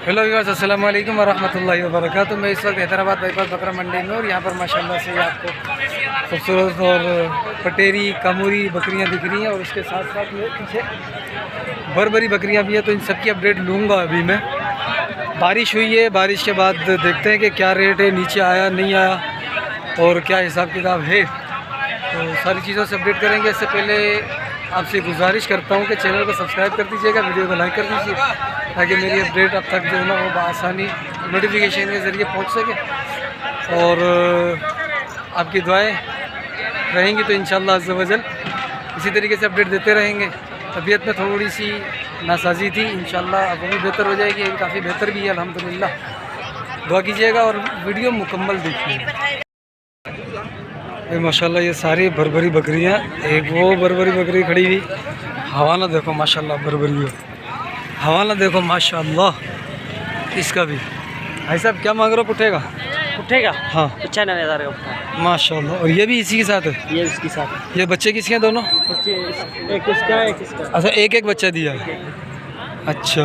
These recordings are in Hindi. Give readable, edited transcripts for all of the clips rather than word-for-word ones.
हेलो व्यूअर्स, अस्सलाम वालेकुम वरहमतुल्लाहि वबरकातुहू। मैं इस वक्त हैदराबाद बाईपास बकरा मंडी में और यहाँ पर माशाल्लाह से आपको खूबसूरत और पटेरी कामूरी बकरियाँ दिख रही हैं और उसके साथ साथ ये पीछे बरबरी बकरियाँ भी हैं। तो इन सब की अपडेट लूँगा अभी मैं। बारिश हुई है, बारिश के बाद देखते हैं कि क्या रेट है, नीचे आया नहीं आया और क्या हिसाब किताब है, तो सारी चीज़ों से अपडेट करेंगे। इससे पहले आपसे गुजारिश करता हूँ कि चैनल को सब्सक्राइब कर दीजिएगा, वीडियो को लाइक कर दीजिए ताकि मेरी अपडेट अब तक जो है ना वो बआसानी नोटिफिकेशन के ज़रिए पहुँच सके। और आपकी दुआएं रहेंगी तो इंशाअल्लाह अज़्ज़ व जल इसी तरीके से अपडेट देते रहेंगे। तबीयत में थोड़ी सी नासाजी थी, इंशाअल्लाह अब भी बेहतर हो जाएगी, अभी काफ़ी बेहतर भी है अल्हम्दुलिल्लाह। दुआ कीजिएगा और वीडियो मुकम्मल देखिए। माशाल्लाह ये सारी बरबरी बकरियाँ, एक वो बरबरी बकरी खड़ी हुई, हवाना देखो माशाल्लाह, बरबरी हवाना देखो माशाल्लाह। इसका भी भाई साहब क्या मांग रहे हो? पुट्ठेगा उठेगा हाँ 95,000 का उठा। माशाल्लाह। और ये भी इसी के साथ है? ये इसके साथ है। ये बच्चे किसके हैं दोनों? बच्चे एक इसका एक इसका। अच्छा, एक एक बच्चा दिया है। अच्छा,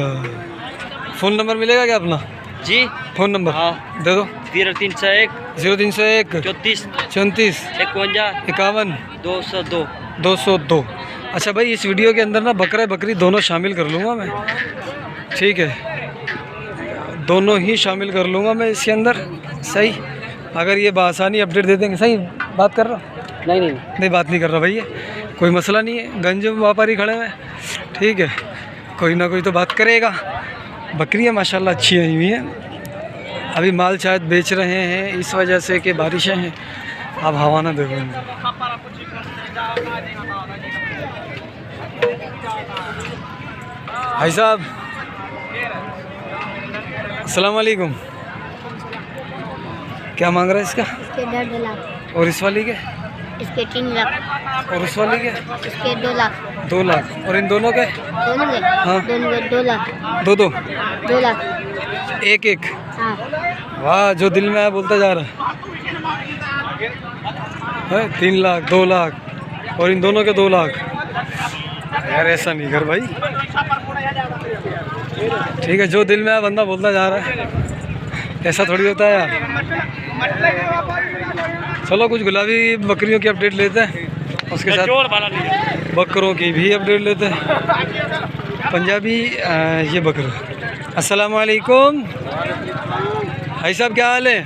फ़ोन नंबर मिलेगा क्या अपना? जी फ़ोन नंबर हाँ दे दो। 0301 0301 34 34 51 51 202 202। अच्छा भाई, इस वीडियो के अंदर ना बकरा बकरी दोनों शामिल कर लूँगा मैं, ठीक है? दोनों ही शामिल कर लूँगा मैं इसके अंदर, सही? अगर ये बआसानी अपडेट दे देंगे। सही बात कर रहा हूँ? नहीं बात नहीं कर रहा भैया, कोई मसला नहीं है, गंज में व्यापारी खड़े हैं, ठीक है? कोई ना कोई तो बात करेगा। बकरियाँ माशाल्लाह अच्छी आई हुई हैं। अभी माल शायद बेच रहे हैं इस वजह से कि बारिशें हैं। आप हवाना देखो इनको। भाई साहब अस्सलाम वालेकुम, क्या मांग रहा है इसका? इसके 1.5 लाख। और इस वाली के? इसके 3 लाख। और उस वाली के? इसके 2 लाख। 2 लाख। और इन दोनों के? दोनों के? हाँ। दोनों के 2 लाख। 2 2 लाख। एक एक? हाँ। वाह, जो दिल में आया बोलता जा रहा है। 3 लाख 2 लाख और इन दोनों के 2 लाख। यार ऐसा नहीं कर भाई, ठीक है? जो दिल में आया बंदा बोलता जा रहा है, ऐसा थोड़ी होता है यार। चलो कुछ गुलाबी बकरियों की अपडेट लेते हैं, उसके साथ बकरों की भी अपडेट लेते हैं। पंजाबी ये बकरा। अस्सलाम वालेकुम भाई साहब, क्या हाल है?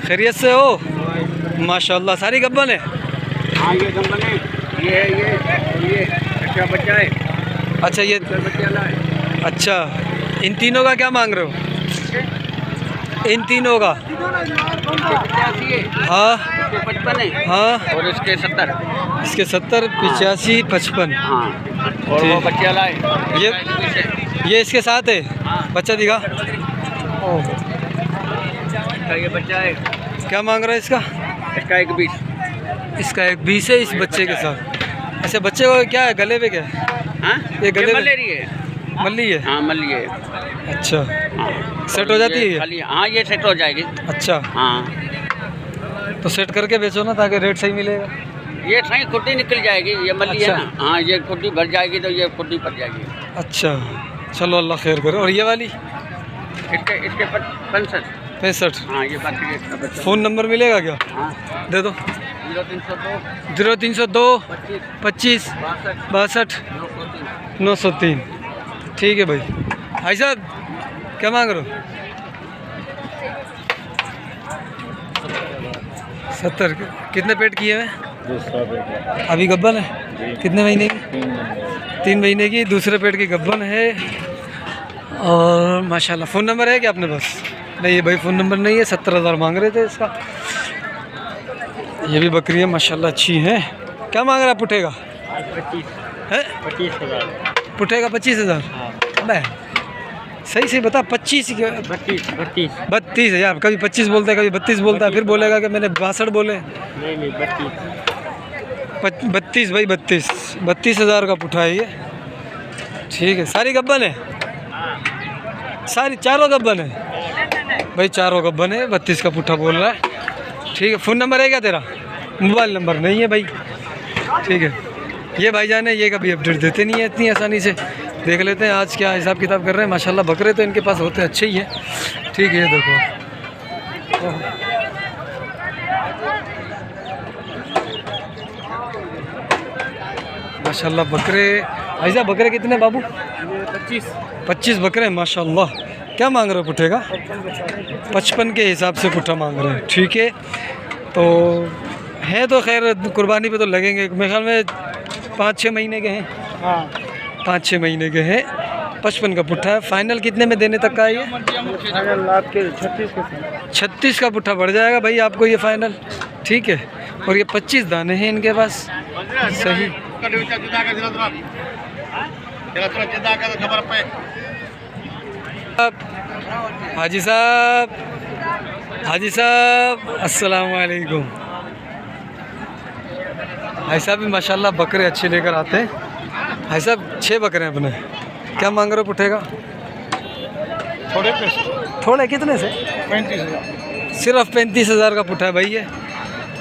खैरियत से हो? माशाल्लाह। सारी गब्बन है? हाँ ये गंबन है, ये अच्छा बच्चा है। अच्छा ये बच्चा है। अच्छा, इन तीनों का क्या मांग रहे हो? इन तीनों का? हाँ 55 है हाँ। और इसके 70। इसके 70 85 55। हाँ और वो बच्चा लाए। ये इसके साथ है? बच्चा दिखा। ओह, ये बच्चा है। क्या मांग रहा है इसका? इसका 120। इसका 120 है इस बच्चे के साथ। अच्छा, बच्चे को क्या है, गले पे क्या है? हाँ ये गले में मलेरी है। मल्ली है? हाँ मल्ली है। अच्छा, हाँ। सेट हो जाती है? खाली हाँ ये सेट हो जाएगी। अच्छा, हाँ तो सेट करके बेचो ना ताकि रेट सही मिलेगा। ये सही खुदी निकल जाएगी, ये मल्ली है अच्छा। ना। हाँ ये खुदी भर जाएगी तो ये खुदी भर जाएगी। अच्छा, चलो अल्लाह खैर करे। और ये वाली? इसके 65। 65। हाँ ये बाकी इसका बच्चा। फ़ोन नंबर मिलेगा क्या? हाँ दे दो। 0302 0302 25 25 62 903। ठीक है भाई। भाई साहब क्या मांग रहे हो? 70। कितने पेट किए हुए? अभी गब्बन है? कितने महीने की? 3 महीने की दूसरे पेट की गब्बन है। और माशाल्लाह। फ़ोन नंबर है क्या अपने पास? नहीं भाई, फ़ोन नंबर नहीं है। 70,000 मांग रहे थे इसका। ये भी बकरियाँ माशाल्लाह अच्छी हैं। क्या मांग रहा है पुट्ठेगा? 25,000। पुट्ठेगा 25,000? अबे सही से बता। 25 32 है यार। कभी 25 बोलता है, कभी 32 बोलता है, फिर बोलेगा कि मैंने 62 बोले। नहीं 32 भाई, 32,000 का पुट्ठा है ये, ठीक है? सारी गब्बन है? सारी चारों गब्बन है भाई, चारों गब्बन है। 32 का पुट्ठा बोल रहा है, ठीक है? फ़ोन नंबर है क्या तेरा? मोबाइल नंबर नहीं है भाई, ठीक है? ये भाईजान है, ये कभी अपडेट देते नहीं है इतनी आसानी से, देख लेते हैं आज क्या हिसाब किताब कर रहे हैं। माशाल्लाह बकरे तो इनके पास होते अच्छे ही हैं। ठीक है, ये देखो माशाल्लाह बकरे। ऐसा बकरे कितने बाबू? 25 बकरे हैं माशाल्लाह। क्या मांग रहे हो पुट्ठे का? 55 के हिसाब से पुट्ठा मांग रहे हैं। ठीक है, तो है तो खैर कुर्बानी पे तो लगेंगे। मेरे ख्याल में 5-6 महीने के हैं। हाँ 5-6 महीने के हैं। 55 का पुट्ठा है। फाइनल कितने में देने तक का है ये? 36 का पुट्ठा बढ़ जाएगा भाई आपको ये फाइनल। ठीक है, और ये 25 दाने हैं इनके पास। सही। हाजी साहब, हाजी साहब अस्सलाम वालेकुम। भाई साहब भी माशाल्लाह बकरे अच्छे लेकर आते हैं। भाई साहब 6 बकरे हैं अपने। क्या मांग रहे हो पुट्ठे का? थोड़े पैसे, थोड़े कितने से? 35,000। सिर्फ 35,000 का पुट्ठा है भाई ये।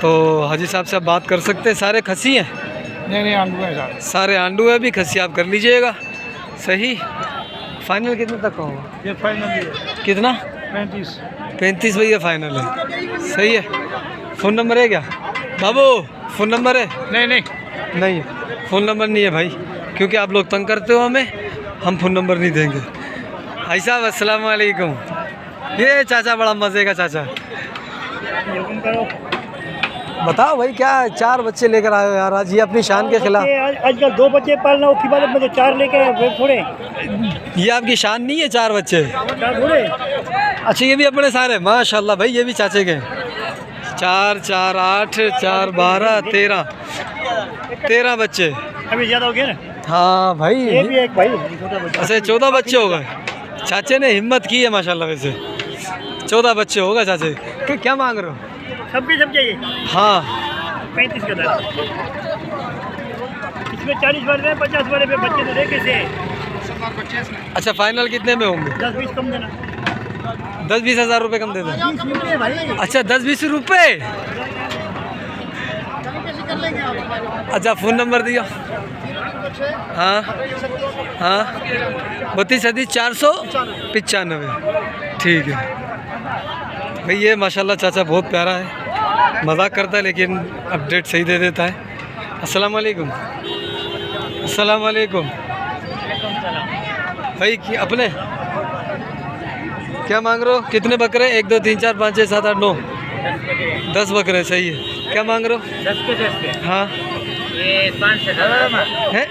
तो हाजी साहब से आप बात कर सकते हैं। सारे खसी हैं? नहीं आंडू है सारे। सारे आंडू है भी, खसी आप कर लीजिएगा। सही। फाइनल कितने तक का होगा? ये फाइनल है कितना? 35 भैया फाइनल है। सही है। फ़ोन नंबर है क्या बाबू? फ़ोन नंबर है? नहीं है। फ़ोन नंबर नहीं है भाई, क्योंकि आप लोग तंग करते हो हमें, हम फ़ोन नंबर नहीं देंगे। भाई साहब अस्सलाम वालेकुम। ये चाचा बड़ा मज़े का चाचा। बताओ भाई क्या 4 बच्चे लेकर आए हो यार आज, ये अपनी शान के खिलाफ। आजकल 2 बच्चे पालना की बात, मुझे 4 लेके थोड़े। ये आपकी शान नहीं है 4 बच्चे? थोड़े। अच्छा ये भी अपने सारे माशाल्लाह भाई, ये भी चाचे के 4 4 8 4 12 13 बच्चे। अभी ज़्यादा हो गया ना? हाँ भाई, ये भी एक भाई छोटा बच्चा। अच्छा 14 बच्चे हो गए। चाचे ने हिम्मत की है माशाल्लाह। वैसे 14 बच्चे होगा चाचे के। क्या मांग रहे हो? सबके सब चाहिए। हाँ 35 का दर। इसमें 40 वाले 50 वाले पे बच्चे तो दे कैसे? अच्छा फाइनल कितने में होंगे? 10-20 कम देना। 10-20 हज़ार रुपये कम दे दें। 20 रुपये भाई। अच्छा 10-20 रुपये। अच्छा फ़ोन नंबर दिया। हाँ 32 495। ठीक है भाई। ये माशाल्लाह चाचा बहुत प्यारा है, मजाक करता है लेकिन अपडेट सही दे देता है। अस्सलाम वालेकुम। अस्सलाम वालेकुम भाई। अपने क्या मांग रहे हो? कितने बकरे? 1 2 3 4 5 6 7 8 9 10 बकरे। सही है। क्या मांग रहे हो? 10 के। हाँ ये 65,000 है।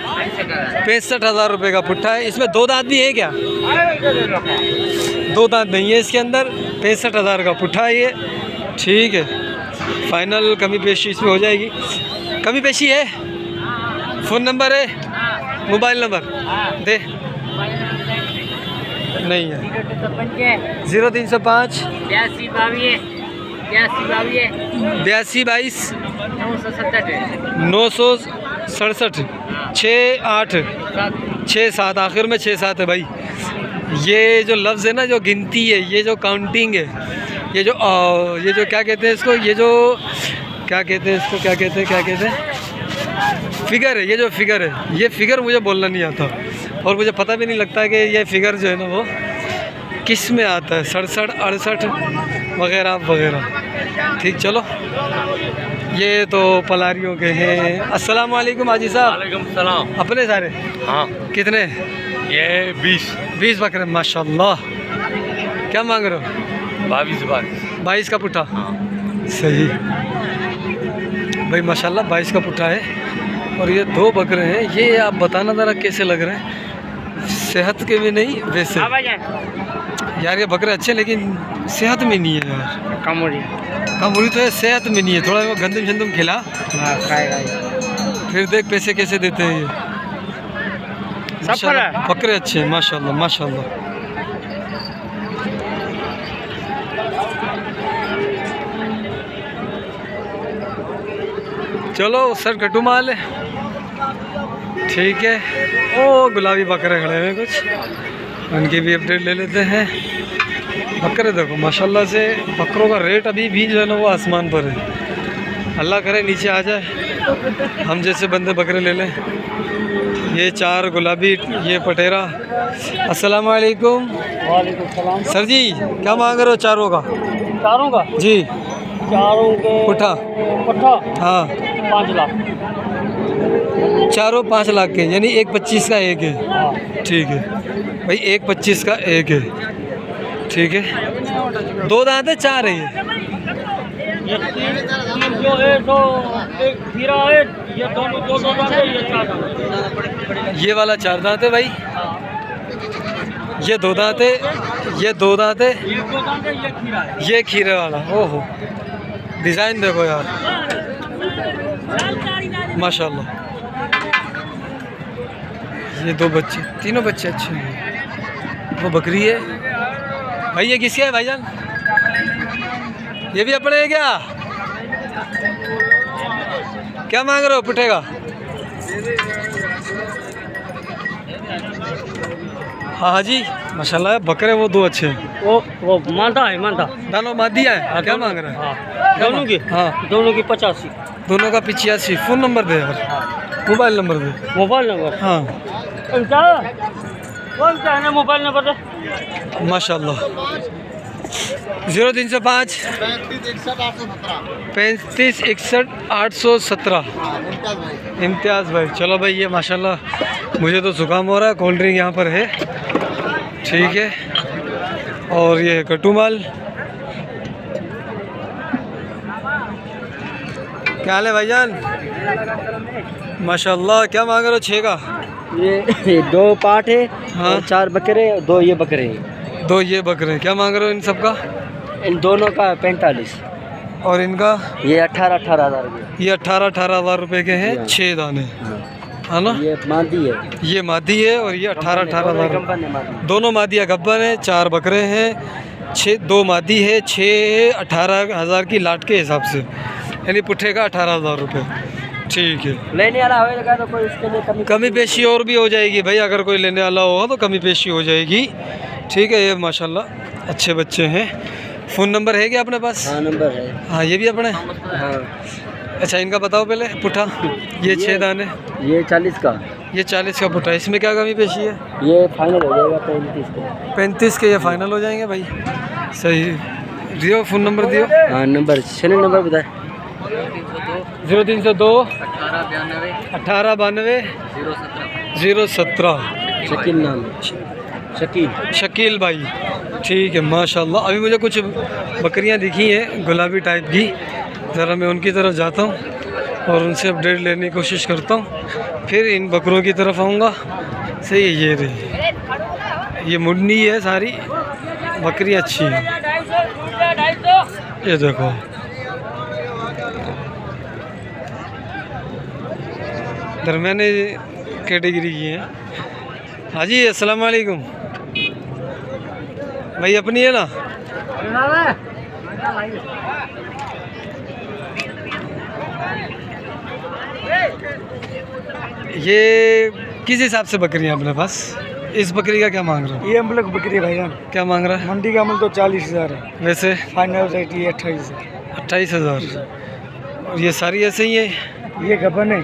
65,000 रुपये का पुट्ठा है। इसमें 2 दांत भी है क्या? 2 दांत नहीं है इसके अंदर। 65,000 का पुट्ठा है ये। ठीक है, फाइनल कमी पेशी इसमें हो जाएगी। कमी पेशी है? फ़ोन नंबर है? मोबाइल नंबर दे। नहीं है। 0305 82 22 967 6 7 आखिर में 6 7 है भाई। ये जो लफ्ज़ है ना, जो गिनती है, ये जो काउंटिंग है, ये जो क्या कहते हैं इसको, ये जो क्या कहते हैं इसको, क्या कहते हैं फिगर है। ये जो फिगर है, ये फिगर मुझे बोलना नहीं आता, और मुझे पता भी नहीं लगता है कि ये फिगर जो है ना वो किस में आता है। 67 68 वगैरह वगैरह। ठीक, चलो ये तो पलारियों के हैं। अस्सलाम वालेकुम हाजी साहब। वालेकुम सलाम। अपने सारे? हाँ कितने? ये 20 बकरे माशाल्लाह। क्या मांग रहे हो? 22 का पुट्ठा। सही भाई माशाल्लाह 22 का पुट्ठा है। और ये 2 बकरे हैं। ये आप बताना ज़रा कैसे लग रहे हैं? सेहत के भी नहीं वैसे यार, ये बकरे अच्छे लेकिन सेहत में नहीं है यार। कामोरी तो है, सेहत में नहीं है। थोड़ा वो गंदम शंदम खिला फिर देख पैसे कैसे देते हैं ये। माशाल्लाह बकरे अच्छे हैं माशाल्लाह माशाल्लाह। चलो सर कटू माल है। ठीक है। ओ गुलाबी बकरे खड़े हुए कुछ, उनकी भी अपडेट ले लेते हैं। बकरे देखो माशाल्लाह से। बकरों का रेट अभी भी जो है ना वो आसमान पर है। अल्लाह करे नीचे आ जाए, हम जैसे बंदे बकरे ले लें। ये 4 गुलाबी, ये पटेरा। अस्सलाम वालेकुम। वालेकुम सलाम। सर जी क्या मांग रहे हो चारों का? चारों का जी चारों के पुट्ठा। पट्ठा हाँ 5 लाख। चारों 5 लाख के, यानी 1.25 का एक है। हाँ ठीक है भाई, 1.25 का एक है। ठीक है, 2 दांत है, 4 है ये तीन जो है तो एक खीरा है, ये दोनों दो दांत है, ये 4 दांत। ये वाला 4 दांत है भाई, ये 2 दांत है, ये 2 दांत है, ये 2 दांत है, ये खीरा है। ये खीरे वाला। ओहो डिज़ाइन देखो यार, माशाल्लाह। ये 2 बच्चे, तीनों बच्चे अच्छे हैं। वो बकरी है भाई, ये किसका है भाईजान? ये भी अपने है क्या? क्या मांग रहे हो पुट्ठे का? हाँ जी माशाल्लाह, बकरे वो 2 अच्छे हैं। वो मांदा है, मांदा। दानों मादिया है। क्या मांग रहे हैं? हाँ दोनों की, हाँ दोनों की 85। दोनों का 85। फ़ोन नंबर दे यार, मोबाइल नंबर दे। मोबाइल नंबर हाँ कौन सा है ना मोबाइल नंबर दे? माशाल्लाह। 0305 35 61 817। इम्तियाज़ भाई। चलो भाई, ये माशाल्लाह मुझे तो ज़ुकाम हो रहा है, कोल्ड ड्रिंक यहाँ पर है। ठीक है, और ये है कट्टू माल। क्या हाल है भाईजान? माशाल्लाह। क्या मांग रहे हो 6 का? ये 2 पाठ है, हाँ। और 4 बकरे, 2 ये बकरे हैं। 2 ये बकरे। क्या मांग रहे हो इन सब का? इन दोनों का 45। और इनका? ये 18-18 हज़ार के। ये 18-18 हज़ार रुपये के हैं 6 दाने, है ना? ये मादी है, ये मादी है, और ये 18-18 हज़ार। कंपन है मादी। दोनों मादिया गब्बर हैं, 4 बकरे हैं, 2 मादी है, 6 18 हज़ार की लाट के हिसाब से, यानी पुट्ठे का 18 हज़ार रुपये। ठीक है, लेने वाला होगा तो कोई इसके लिए कमी पेशी और भी हो जाएगी भाई, अगर कोई लेने वाला होगा तो कमी पेशी हो जाएगी। ठीक है, ये माशाल्लाह अच्छे बच्चे हैं। फ़ोन नंबर है क्या अपने पास? हाँ नंबर है। हाँ ये भी अपने। हाँ अच्छा इनका बताओ पहले पुट्ठा। ये 6 दाने, ये 40 का, ये 40 का पुट्ठा। इसमें क्या कमी पेशी है? ये फाइनल हो जाएगा 35 का। 35 के ये फाइनल हो जाएंगे भाई। सही दियो, फ़ोन नंबर दियो। हाँ नंबर, चैनल नंबर बताए। 0302 1892 017। शकील नाम, शकील। शकील भाई। ठीक है माशाल्लाह। अभी मुझे कुछ बकरियां दिखी हैं गुलाबी टाइप की, ज़रा मैं उनकी तरफ जाता हूं और उनसे अपडेट लेने की कोशिश करता हूं, फिर इन बकरों की तरफ आऊंगा। सही है, ये रही, ये मुंडी है सारी, बकरी अच्छी है। ये देखो, दरमियाने कैटेगरी की हैं। हाँ जी अस्सलाम वालेकुम भाई, अपनी है ना? ये किस हिसाब से बकरियाँ अपने पास? इस बकरी का क्या मांग रहे हो? ये अम्बलक बकरी है भाईजान, क्या मांग रहा है? मंडी का अमल तो 40,000 है, वैसे फाइनल रेट ये 28,000। 28,000। और ये सारी ऐसे ही है? ये गबन है,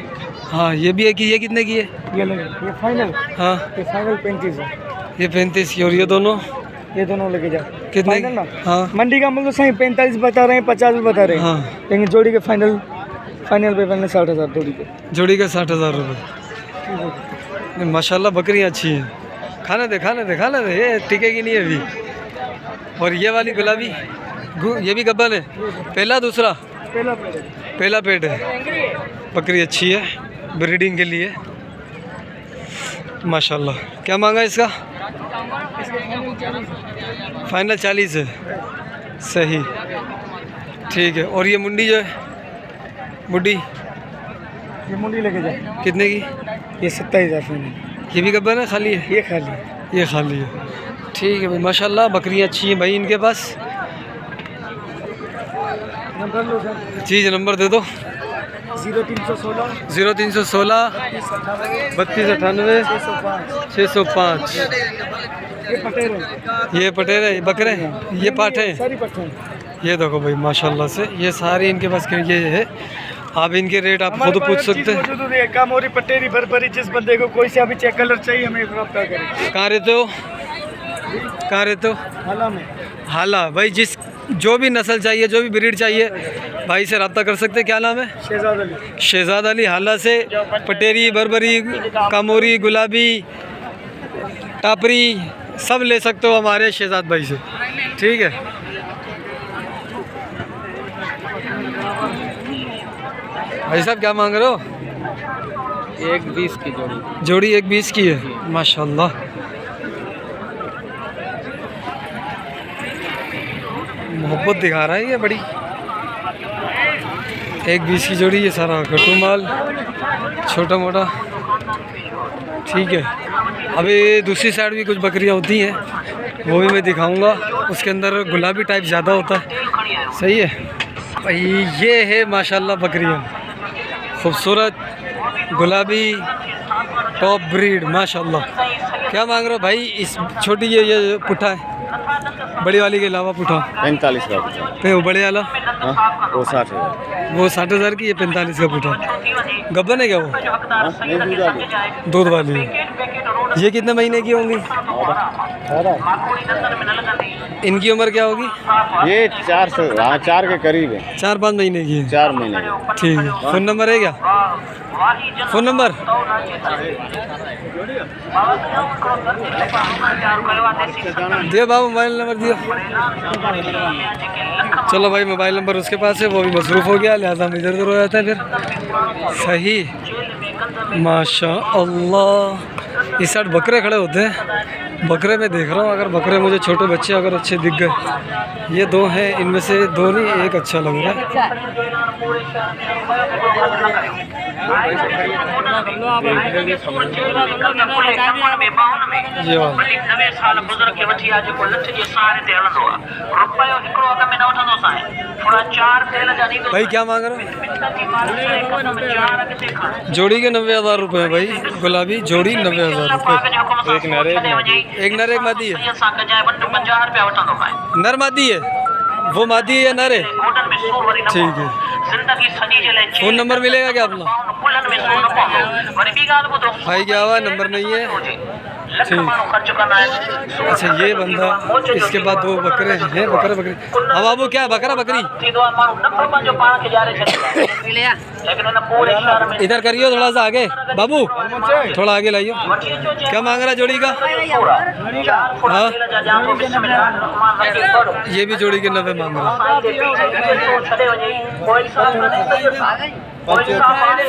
हाँ ये भी है कि ये कितने की है? ये लगे, ये फाइनल, हाँ ये फाइनल 35 है। ये 35 की, और ये दोनों ये दोनों लेके जाओ कितने? फाइनल ना, हाँ मंडी का अमल तो सही 45 बता रहे हैं, 50 भी बता रहे हैं, हाँ, लेकिन जोड़ी के फाइनल पे फाइनल 60,000 जोड़ी के। जोड़ी का 60,000 रुपये। माशाल्लाह बकरियाँ अच्छी हैं। खाने दे खाने दे खाने दे, ये टिकेगी नहीं अभी। और ये वाली गुलाबी, ये भी गब्बन है? पहला दूसरा? पहला पेट है। बकरी अच्छी है, ब्रीडिंग के लिए माशाल्लाह। क्या मांगा इसका? फाइनल 40 है। सही, ठीक है। और ये मुंडी जो है, मुंडी ये मुंडी लेके जाओ, कितने की? ये 27,000 फाइनल। ये भी गब्बन है, खाली है? ये खाली है, ये खाली है। ठीक है भाई माशाल्लाह, बकरियाँ अच्छी हैं भाई इनके पास। नंबर लो सर, चीज़ नंबर दे दो। 0316 0316 3298 605। ये पटेल है, ये पटेर है, ये बकरे हैं, ये पाठ है। सारी पटेल। ये देखो भाई माशाल्लाह से, ये सारी इनके पास ये है। आप इनके रेट आप खुद पूछ सकते हैं। मौजूद है कामोरी पटेरी भरभरी, जिस बंदे को कोई सा भी चेक कलर चाहिए हमें रब्ता करें। कहाँ रहते हो? कहाँ रहते हो? हाला में। हाला भाई, जिस जो भी नस्ल चाहिए, जो भी ब्रीड चाहिए, भाई से रब्ता कर सकते हैं। क्या नाम है? शहजाद अली। शहजाद अली हाला से पटेरी, बरबरी, कामोरी, गुलाबी, टापरी सब ले सकते हो हमारे शहजाद भाई से। ठीक है। भाई साहब क्या मांग रहे हो? 1.20 की जोड़ी। जोड़ी 1.20 की है, माशाल्लाह। मोहब्बत दिखा रहा है ये बड़ी। 1.20 की जोड़ी, ये सारा कट्टू माल छोटा मोटा। ठीक है। अभी दूसरी साइड भी कुछ बकरियां होती हैं, वो भी मैं दिखाऊंगा। उसके अंदर गुलाबी टाइप ज़्यादा होता है। सही है भाई। ये है माशाल्लाह बकरियां, खूबसूरत गुलाबी टॉप ब्रीड माशाल्लाह। क्या मांग रहे हो भाई? इस छोटी ये पुट्ठा है, बड़ी वाली के अलावा पुट्ठा 45 का। पे वो बड़े वाला हाँ, वो 60,000। वो 60,000 की, ये 45 का पुट्ठा। गब्बन है क्या वो? हाँ, ये दूध वाली। दूध वाली। ये कितने महीने की होंगी? इनकी उम्र क्या होगी? ये 4 से, हाँ 4 के करीब है। 4-5 महीने की है। 4 महीने की। ठीक है। फ़ोन नंबर है क्या? फ़ोन नंबर दियो बाबू, मोबाइल नंबर दियो। चलो भाई, मोबाइल नंबर उसके पास है, वो भी मसरूफ़ हो गया, लिहाजा हम इधर उधर हो जाता है फिर। सही माशा अल्लाह। इस साइड बकरे खड़े होते हैं, बकरे में देख रहा हूँ। अगर बकरे मुझे छोटे बच्चे अगर अच्छे दिख गए, ये 2 हैं, इनमें से 2 नहीं, एक अच्छा लग रहा है। ये भाई क्या मांग रहे हो? जोड़ी के 90,000 रुपये भाई। गुलाबी जोड़ी 90,000 रुपये। एक नर एक नर एक मादी है। नर मादी है? वो मादी है या नर है? ठीक है। फ़ोन नंबर मिलेगा क्या अपना? भाई क्या हुआ, नंबर नहीं है? ठीक। अच्छा ये बंदा, इसके बाद 2 बकरे हैं। बकरे बकरी। अब बाबू क्या बकरा बकरी? इधर करियो थोड़ा सा आगे बाबू, थोड़ा आगे लाइयो। क्या मांग रहा जोड़ी का? हाँ, ये भी जोड़ी के 90 मांग रहा।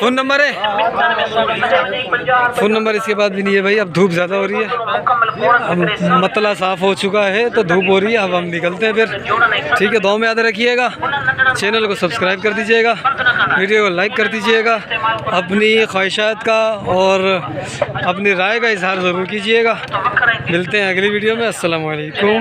फ़ोन नंबर है? फ़ोन नंबर इसके बाद भी नहीं है भाई। अब धूप ज़्यादा हो रही है, अब मतला साफ़ हो चुका है तो धूप हो रही है। अब हम निकलते हैं फिर। ठीक है, दुआ में याद रखिएगा, चैनल को सब्सक्राइब कर दीजिएगा, वीडियो को लाइक कर दीजिएगा, अपनी ख्वाहिशात का और अपनी राय का इजहार ज़रूर कीजिएगा। मिलते हैं अगली वीडियो में। अस्सलाम वालेकुम।